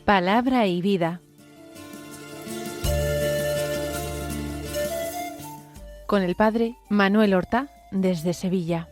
Palabra y vida. Con el padre Manuel Horta desde Sevilla.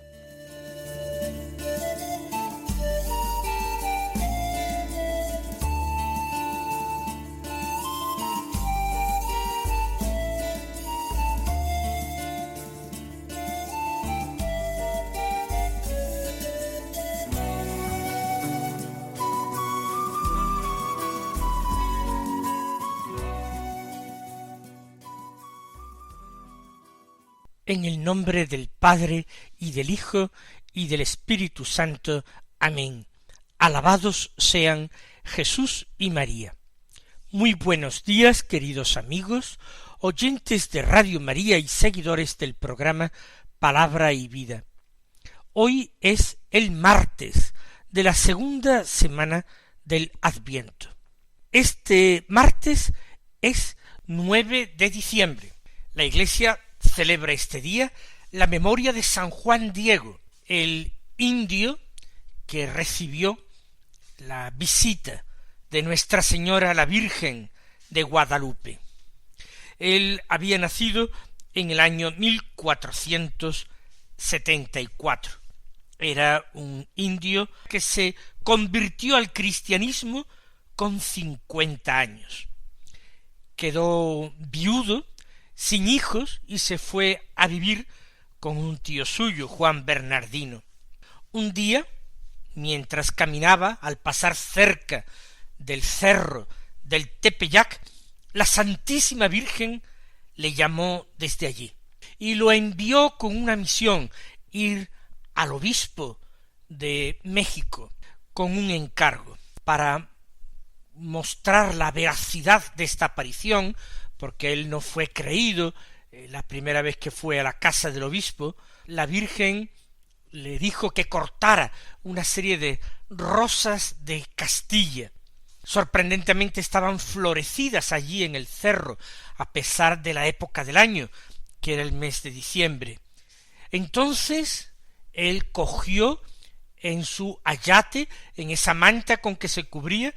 En el nombre del Padre, y del Hijo, y del Espíritu Santo. Amén. Alabados sean Jesús y María. Muy buenos días, queridos amigos, oyentes de Radio María y seguidores del programa Palabra y Vida. Hoy es el martes de la segunda semana del Adviento. Este martes es 9 de diciembre. La Iglesia celebra este día la memoria de San Juan Diego, el indio que recibió la visita de Nuestra Señora la Virgen de Guadalupe. Él había nacido en el año 1474. Era un indio que se convirtió al cristianismo con 50 años. Quedó viudo, sin hijos, y se fue a vivir con un tío suyo, Juan Bernardino. Un día, mientras caminaba al pasar cerca del cerro del Tepeyac, la Santísima Virgen le llamó desde allí y lo envió con una misión, ir al obispo de México con un encargo para mostrar la veracidad de esta aparición, porque él no fue creído. La primera vez que fue a la casa del obispo, la Virgen le dijo que cortara una serie de rosas de Castilla. Sorprendentemente estaban florecidas allí en el cerro, a pesar de la época del año, que era el mes de diciembre. Entonces él cogió en su ayate, en esa manta con que se cubría,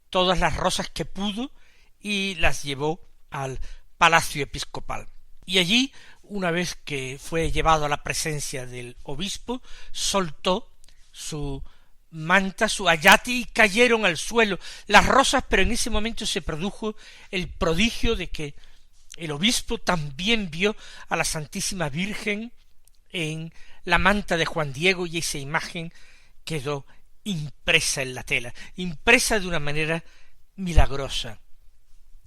todas las rosas que pudo y las llevó al palacio episcopal. Y allí, una vez que fue llevado a la presencia del obispo, soltó su manta, su ayate, y cayeron al suelo las rosas, pero en ese momento se produjo el prodigio de que el obispo también vio a la Santísima Virgen en la manta de Juan Diego, y esa imagen quedó impresa en la tela, impresa de una manera milagrosa.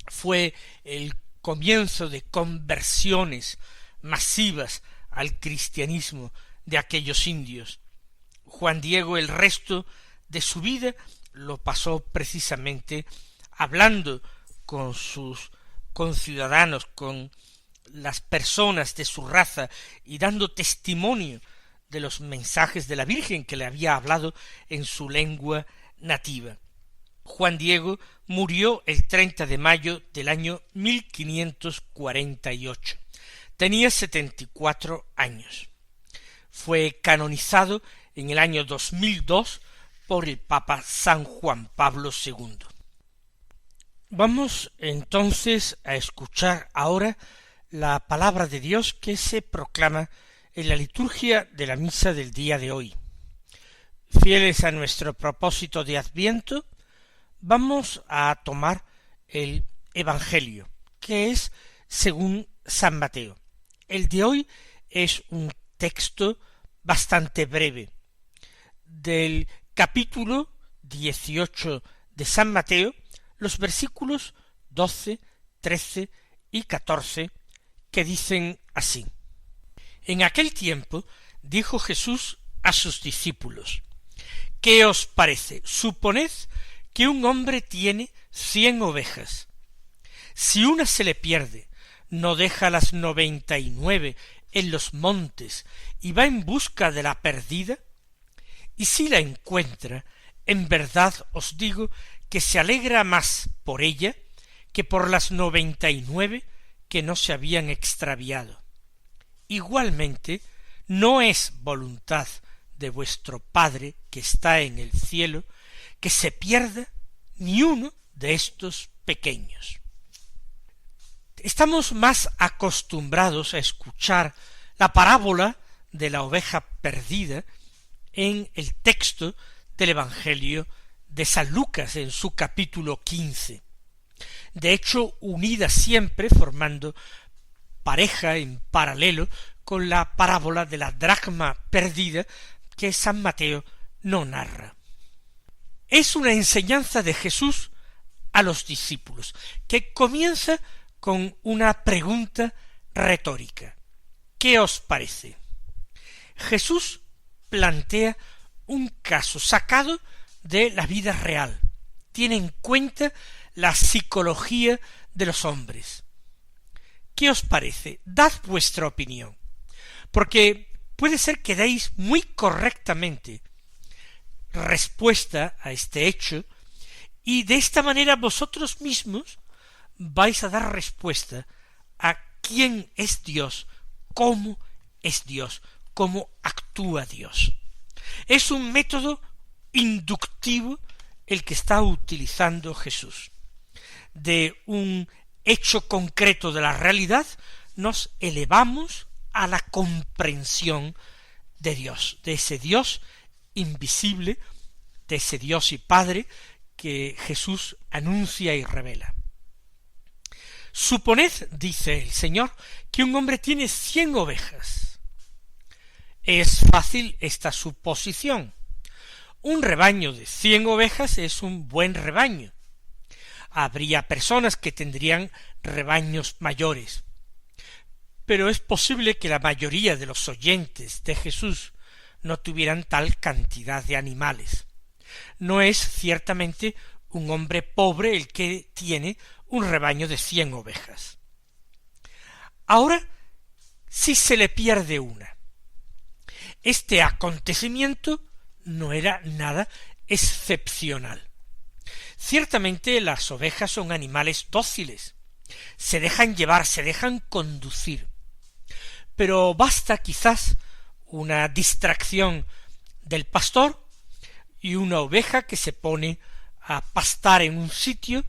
Fue el comienzo de conversiones masivas al cristianismo de aquellos indios. Juan Diego el resto de su vida lo pasó precisamente hablando con sus conciudadanos, con las personas de su raza, y dando testimonio de los mensajes de la Virgen que le había hablado en su lengua nativa. Juan Diego murió el 30 de mayo del año 1548. Tenía 74 años. Fue canonizado en el año 2002 por el Papa San Juan Pablo II. Vamos entonces a escuchar ahora la palabra de Dios que se proclama en la liturgia de la misa del día de hoy. Fieles a nuestro propósito de Adviento, vamos a tomar el Evangelio, que es según San Mateo. El de hoy es un texto bastante breve, del capítulo 18 de San Mateo, los versículos 12, 13 y 14, que dicen así: En aquel tiempo dijo Jesús a sus discípulos: ¿Qué os parece? Suponed que un hombre tiene 100 ovejas. Si una se le pierde, ¿no deja las 99 en los montes y va en busca de la perdida? Y si la encuentra, en verdad os digo que se alegra más por ella que por las 99 que no se habían extraviado. Igualmente, no es voluntad de vuestro Padre que está en el cielo que se pierda ni uno de estos pequeños. Estamos más acostumbrados a escuchar la parábola de la oveja perdida en el texto del Evangelio de San Lucas, en su capítulo 15. De hecho, unida siempre, formando pareja en paralelo con la parábola de la dracma perdida que San Mateo no narra. Es una enseñanza de Jesús a los discípulos, que comienza con una pregunta retórica. ¿Qué os parece? Jesús plantea un caso sacado de la vida real. Tiene en cuenta la psicología de los hombres. ¿Qué os parece? Dad vuestra opinión, porque puede ser que deis muy correctamente respuesta a este hecho, y de esta manera vosotros mismos vais a dar respuesta a quién es Dios, cómo es Dios, cómo actúa Dios. Es un método inductivo el que está utilizando Jesús. De un hecho concreto de la realidad nos elevamos a la comprensión de Dios, de ese Dios invisible, de ese Dios y Padre que Jesús anuncia y revela. Suponed, dice el Señor, que un hombre tiene 100 ovejas. Es fácil esta suposición. Un rebaño de 100 ovejas es un buen rebaño. Habría personas que tendrían rebaños mayores, pero es posible que la mayoría de los oyentes de Jesús no tuvieran tal cantidad de animales. No es ciertamente un hombre pobre el que tiene un rebaño de 100 ovejas. Ahora, si se le pierde una, este acontecimiento no era nada excepcional. Ciertamente las ovejas son animales dóciles, se dejan llevar, se dejan conducir, pero basta quizás una distracción del pastor y una oveja que se pone a pastar en un sitio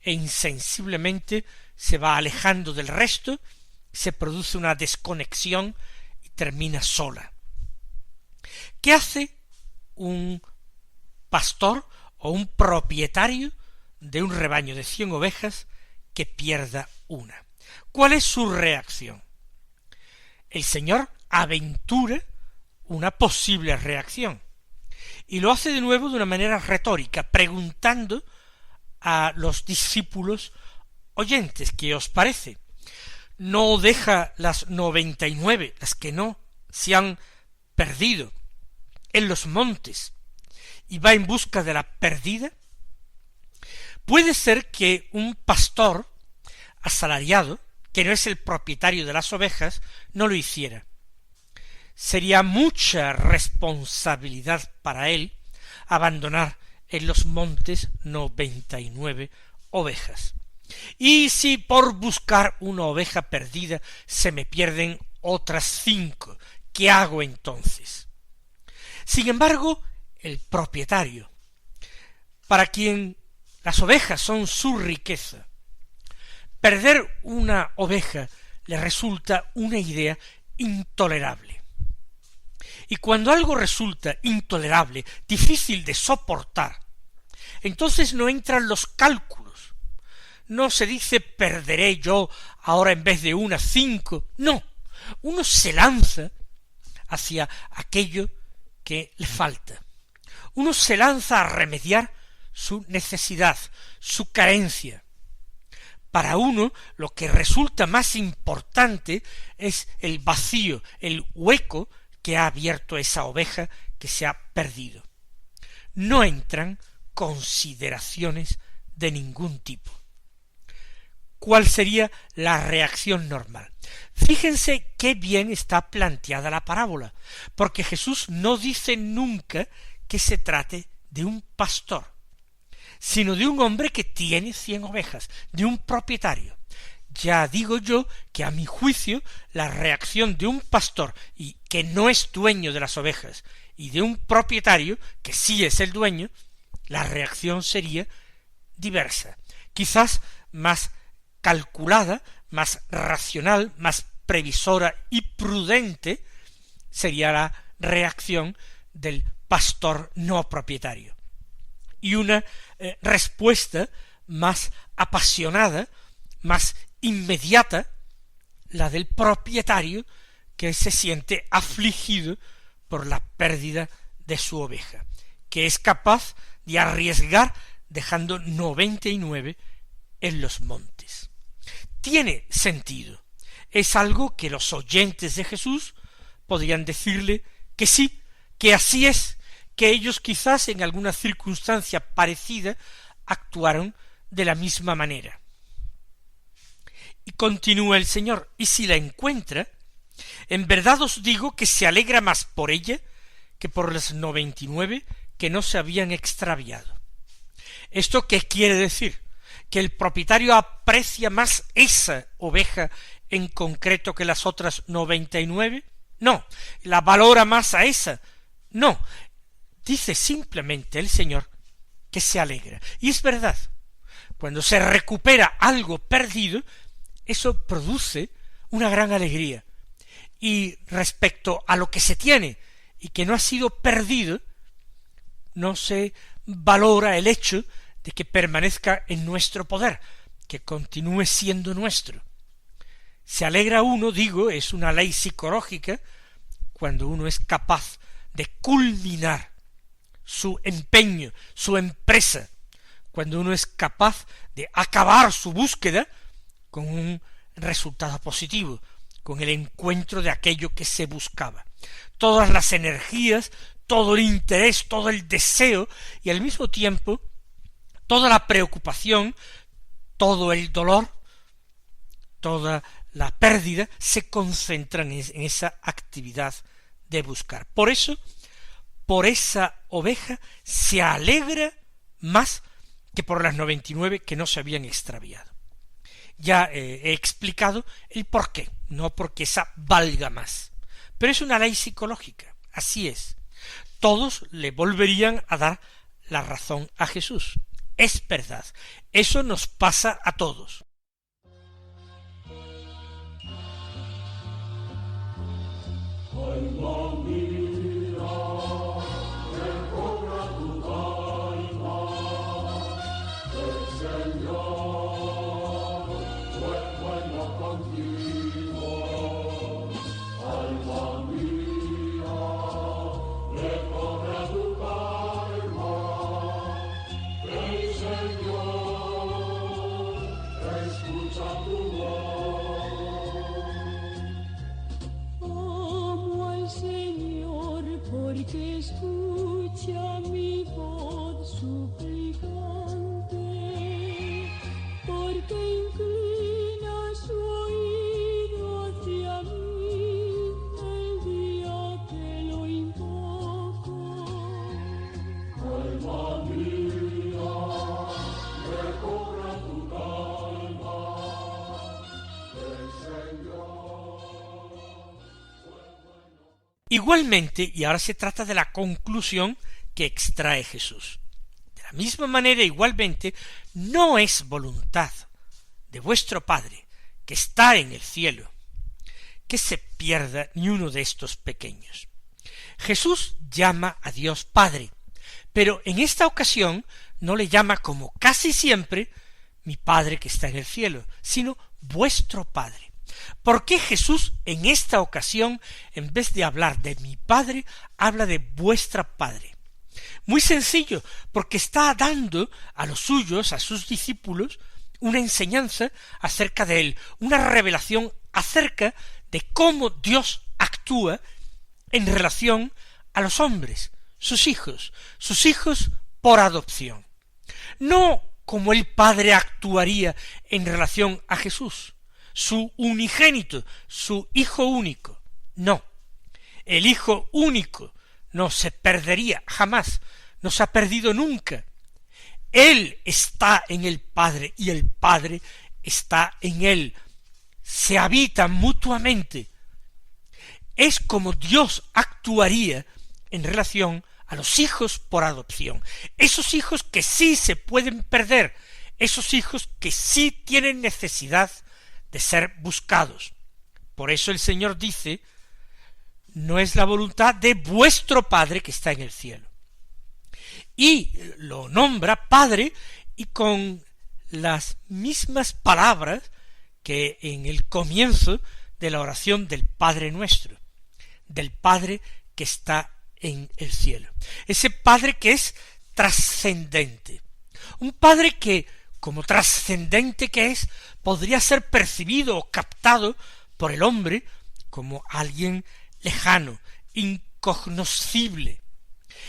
e insensiblemente se va alejando del resto, se produce una desconexión y termina sola. ¿Qué hace un pastor o un propietario de un rebaño de 100 ovejas que pierda una? ¿Cuál es su reacción? El Señor aventura una posible reacción, y lo hace de nuevo de una manera retórica, preguntando a los discípulos oyentes, ¿qué os parece? ¿No deja las 99, las que no se han perdido, en los montes, y va en busca de la perdida? Puede ser que un pastor asalariado, que no es el propietario de las ovejas, no lo hiciera. Sería mucha responsabilidad para él abandonar en los montes 99 ovejas. Y si por buscar una oveja perdida se me pierden otras 5, ¿qué hago entonces? Sin embargo, el propietario, para quien las ovejas son su riqueza, perder una oveja le resulta una idea intolerable. Y cuando algo resulta intolerable, difícil de soportar, entonces no entran los cálculos. No se dice perderé yo ahora en vez de 5. No, uno se lanza hacia aquello que le falta. Uno se lanza a remediar su necesidad, su carencia. Para uno lo que resulta más importante es el vacío, el hueco que ha abierto esa oveja que se ha perdido. No entran consideraciones de ningún tipo. ¿Cuál sería la reacción normal? Fíjense qué bien está planteada la parábola, porque Jesús no dice nunca que se trate de un pastor, sino de un hombre que tiene 100 ovejas, de un propietario. Ya digo yo que a mi juicio la reacción de un pastor y que no es dueño de las ovejas y de un propietario que sí es el dueño, la reacción sería diversa, quizás más calculada, más racional, más previsora y prudente sería la reacción del pastor no propietario. Y una respuesta más apasionada, más inmediata, la del propietario que se siente afligido por la pérdida de su oveja, que es capaz de arriesgar dejando 99 en los montes. Tiene sentido. Es algo que los oyentes de Jesús podrían decirle que sí, que así es, que ellos quizás en alguna circunstancia parecida actuaron de la misma manera. Y continúa el Señor, y si la encuentra, en verdad os digo que se alegra más por ella que por las 99 que no se habían extraviado. ¿Esto qué quiere decir? ¿Que el propietario aprecia más esa oveja en concreto que las otras 99? No. ¿La valora más a esa? No. Dice simplemente el Señor que se alegra. Y es verdad. Cuando se recupera algo perdido, eso produce una gran alegría. Y respecto a lo que se tiene y que no ha sido perdido, no se valora el hecho de que permanezca en nuestro poder, que continúe siendo nuestro. Se alegra uno, digo, es una ley psicológica, cuando uno es capaz de culminar su empeño, su empresa, cuando uno es capaz de acabar su búsqueda con un resultado positivo, con el encuentro de aquello que se buscaba. Todas las energías, todo el interés, todo el deseo y al mismo tiempo toda la preocupación, todo el dolor, toda la pérdida se concentran en esa actividad de buscar. Por eso, por esa oveja se alegra más que por las 99 que no se habían extraviado. Ya he explicado el por qué, no porque esa valga más. Pero es una ley psicológica, así es. Todos le volverían a dar la razón a Jesús. Es verdad, eso nos pasa a todos. Que escucha mi voz suplicante, porque inclina su oído hacia mí el día que lo invoco. Alma mía, recobra tu calma, el Señor. Igualmente, y ahora se trata de la conclusión que extrae Jesús. De la misma manera, igualmente, no es voluntad de vuestro Padre, que está en el cielo, que se pierda ni uno de estos pequeños. Jesús llama a Dios Padre, pero en esta ocasión no le llama como casi siempre mi Padre que está en el cielo, sino vuestro Padre. ¿Por qué Jesús en esta ocasión, en vez de hablar de mi Padre, habla de vuestra Padre? Muy sencillo, porque está dando a los suyos, a sus discípulos, una enseñanza acerca de él, una revelación acerca de cómo Dios actúa en relación a los hombres, sus hijos por adopción. No como el Padre actuaría en relación a Jesús, su unigénito, su Hijo único. No, el Hijo único no se perdería jamás, no se ha perdido nunca. Él está en el Padre y el Padre está en él. Se habitan mutuamente. Es como Dios actuaría en relación a los hijos por adopción. Esos hijos que sí se pueden perder, esos hijos que sí tienen necesidad de ser buscados. Por eso el Señor dice, no es la voluntad de vuestro Padre que está en el cielo. Y lo nombra Padre, y con las mismas palabras que en el comienzo de la oración del Padre Nuestro, del Padre que está en el cielo. Ese Padre que es trascendente. Un Padre que, como trascendente que es, podría ser percibido o captado por el hombre como alguien lejano, incognoscible.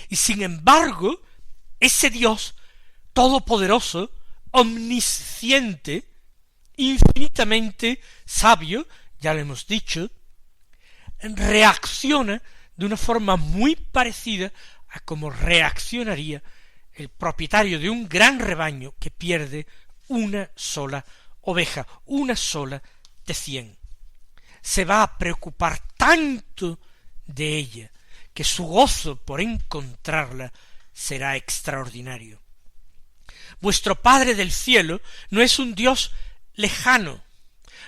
Y sin embargo, ese Dios todopoderoso, omnisciente, infinitamente sabio, ya lo hemos dicho, reacciona de una forma muy parecida a como reaccionaría el propietario de un gran rebaño que pierde una sola oveja, una sola de 100. Se va a preocupar tanto de ella que su gozo por encontrarla será extraordinario. Vuestro Padre del cielo no es un Dios lejano,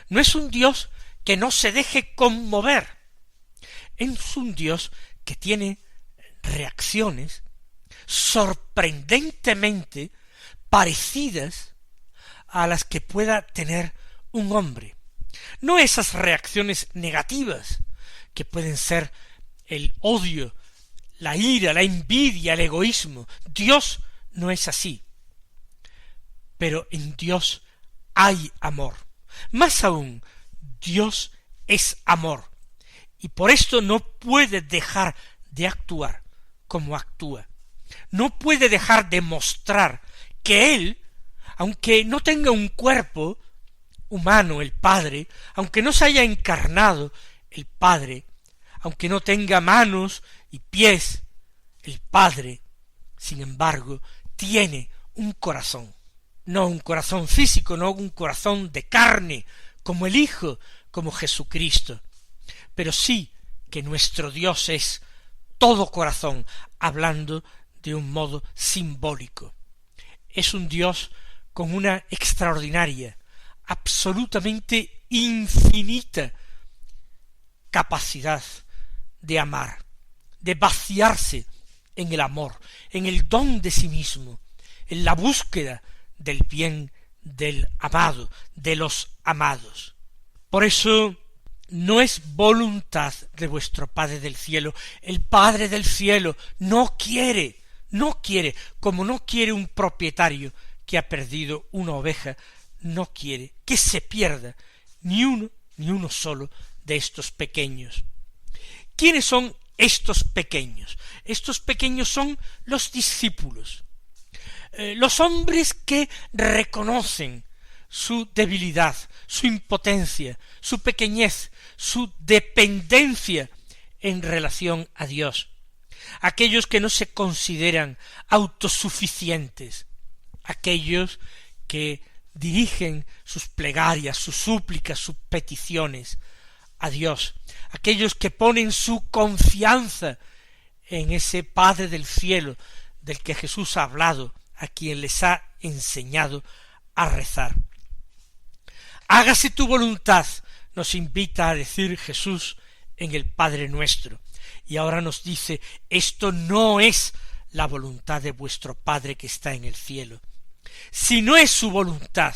no es un Dios que no se deje conmover, es un Dios que tiene reacciones sorprendentemente parecidas a las que pueda tener un hombre. No esas reacciones negativas que pueden ser el odio, la ira, la envidia, el egoísmo. Dios no es así. Pero en Dios hay amor. Más aún, Dios es amor. Y por esto no puede dejar de actuar como actúa. No puede dejar de mostrar que Él, aunque no tenga un cuerpo humano, el Padre, aunque no se haya encarnado el Padre, aunque no tenga manos y pies, el Padre, sin embargo, tiene un corazón. No un corazón físico, no un corazón de carne, como el Hijo, como Jesucristo. Pero sí que nuestro Dios es todo corazón, hablando de un modo simbólico. Es un Dios con una extraordinaria, absolutamente infinita capacidad de amar, de vaciarse en el amor, en el don de sí mismo, en la búsqueda del bien del amado, de los amados. Por eso no es voluntad de vuestro Padre del cielo. El Padre del cielo no quiere, como no quiere un propietario que ha perdido una oveja, no quiere que se pierda ni uno solo de estos pequeños. ¿Quiénes son estos pequeños? Estos pequeños son los discípulos, los hombres que reconocen su debilidad, su impotencia, su pequeñez, su dependencia en relación a Dios. Aquellos que no se consideran autosuficientes, aquellos que dirigen sus plegarias, sus súplicas, sus peticiones a Dios, aquellos que ponen su confianza en ese Padre del cielo del que Jesús ha hablado, a quien les ha enseñado a rezar. Hágase tu voluntad, nos invita a decir Jesús en el Padre Nuestro. Y ahora nos dice, esto no es la voluntad de vuestro Padre que está en el cielo. Si no es su voluntad,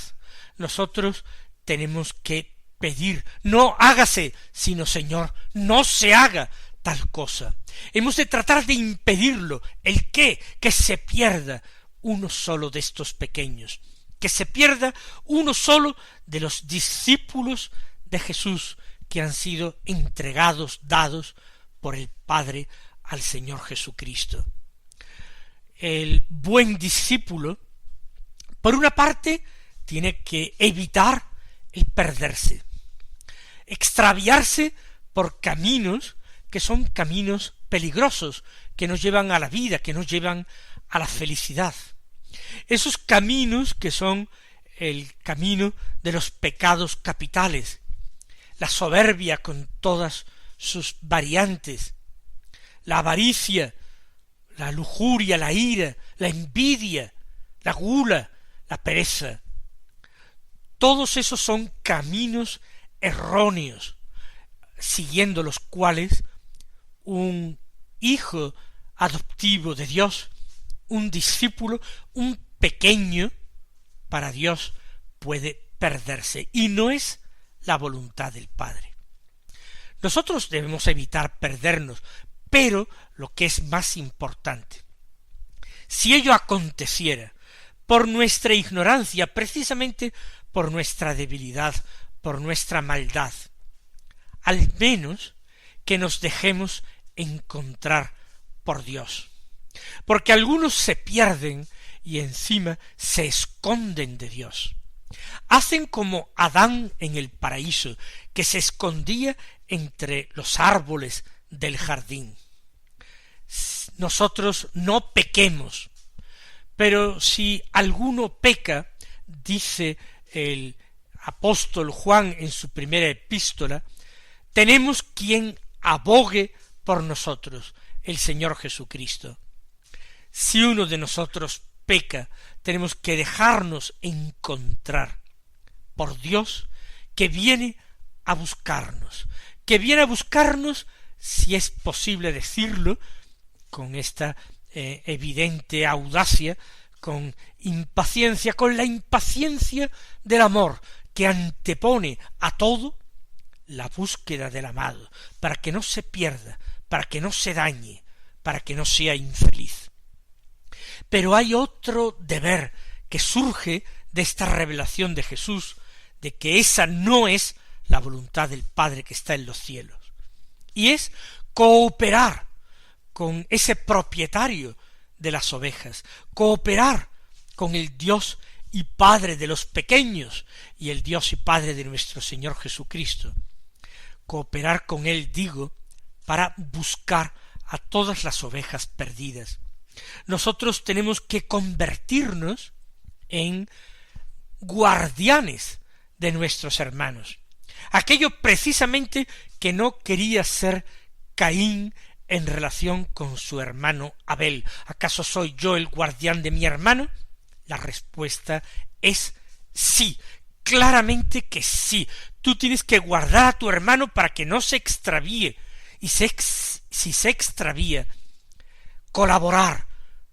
nosotros tenemos que pedir, no hágase, sino Señor, no se haga tal cosa. Hemos de tratar de impedirlo. ¿El qué? Que se pierda uno solo de estos pequeños, que se pierda uno solo de los discípulos de Jesús que han sido entregados, dados por el Padre al Señor Jesucristo. El buen discípulo, por una parte, tiene que evitar el perderse, extraviarse por caminos que son caminos peligrosos, que nos llevan a la vida, que nos llevan a la felicidad. Esos caminos que son el camino de los pecados capitales, la soberbia con todas sus variantes, la avaricia, la lujuria, la ira, la envidia, la gula, la pereza. Todos esos son caminos erróneos, siguiendo los cuales un hijo adoptivo de Dios, un discípulo, un pequeño para Dios puede perderse, y no es la voluntad del Padre. Nosotros debemos evitar perdernos, pero lo que es más importante, si ello aconteciera por nuestra ignorancia, precisamente por nuestra debilidad, por nuestra maldad, al menos que nos dejemos encontrar por Dios, porque algunos se pierden y encima se esconden de Dios. Hacen como Adán en el paraíso, que se escondía entre los árboles del jardín. Nosotros no pequemos, pero si alguno peca, dice el apóstol Juan en su primera epístola, tenemos quien abogue por nosotros, el Señor Jesucristo. Si uno de nosotros peca, tenemos que dejarnos encontrar por Dios, que viene a buscarnos, si es posible decirlo, con esta evidente audacia, con impaciencia, con la impaciencia del amor, que antepone a todo la búsqueda del amado, para que no se pierda, para que no se dañe, para que no sea infeliz. Pero hay otro deber que surge de esta revelación de Jesús, de que esa no es la voluntad del Padre que está en los cielos, y es cooperar con ese propietario de las ovejas, cooperar con el Dios y Padre de los pequeños y el Dios y Padre de nuestro Señor Jesucristo. Cooperar con Él, digo, para buscar a todas las ovejas perdidas. Nosotros tenemos que convertirnos en guardianes de nuestros hermanos. Aquello precisamente que no quería ser Caín en relación con su hermano Abel. ¿Acaso soy yo el guardián de mi hermano? La respuesta es sí, claramente que sí. Tú tienes que guardar a tu hermano para que no se extravíe, y si se extravía, colaborar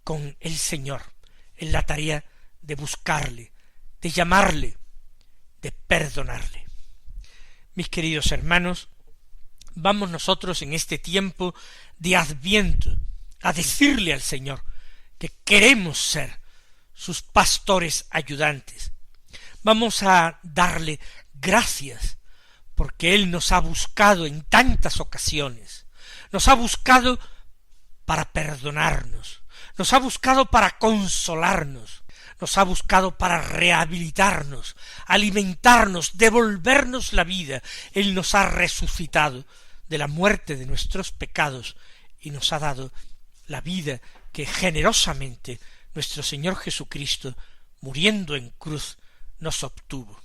con el Señor en la tarea de buscarle, de llamarle, de perdonarle. Mis queridos hermanos, vamos nosotros en este tiempo de Adviento a decirle al Señor que queremos ser sus pastores ayudantes. Vamos a darle gracias porque Él nos ha buscado en tantas ocasiones, nos ha buscado para perdonarnos, nos ha buscado para consolarnos, nos ha buscado para rehabilitarnos, alimentarnos, devolvernos la vida. Él nos ha resucitado de la muerte de nuestros pecados y nos ha dado la vida que generosamente nuestro Señor Jesucristo, muriendo en cruz, nos obtuvo.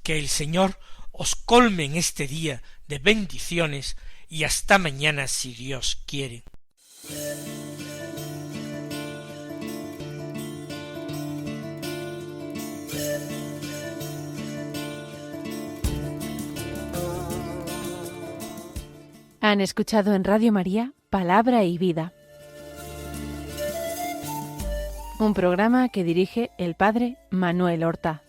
Que el Señor os colme en este día de bendiciones y hasta mañana si Dios quiere. Han escuchado en Radio María Palabra y Vida, un programa que dirige el Padre Manuel Horta.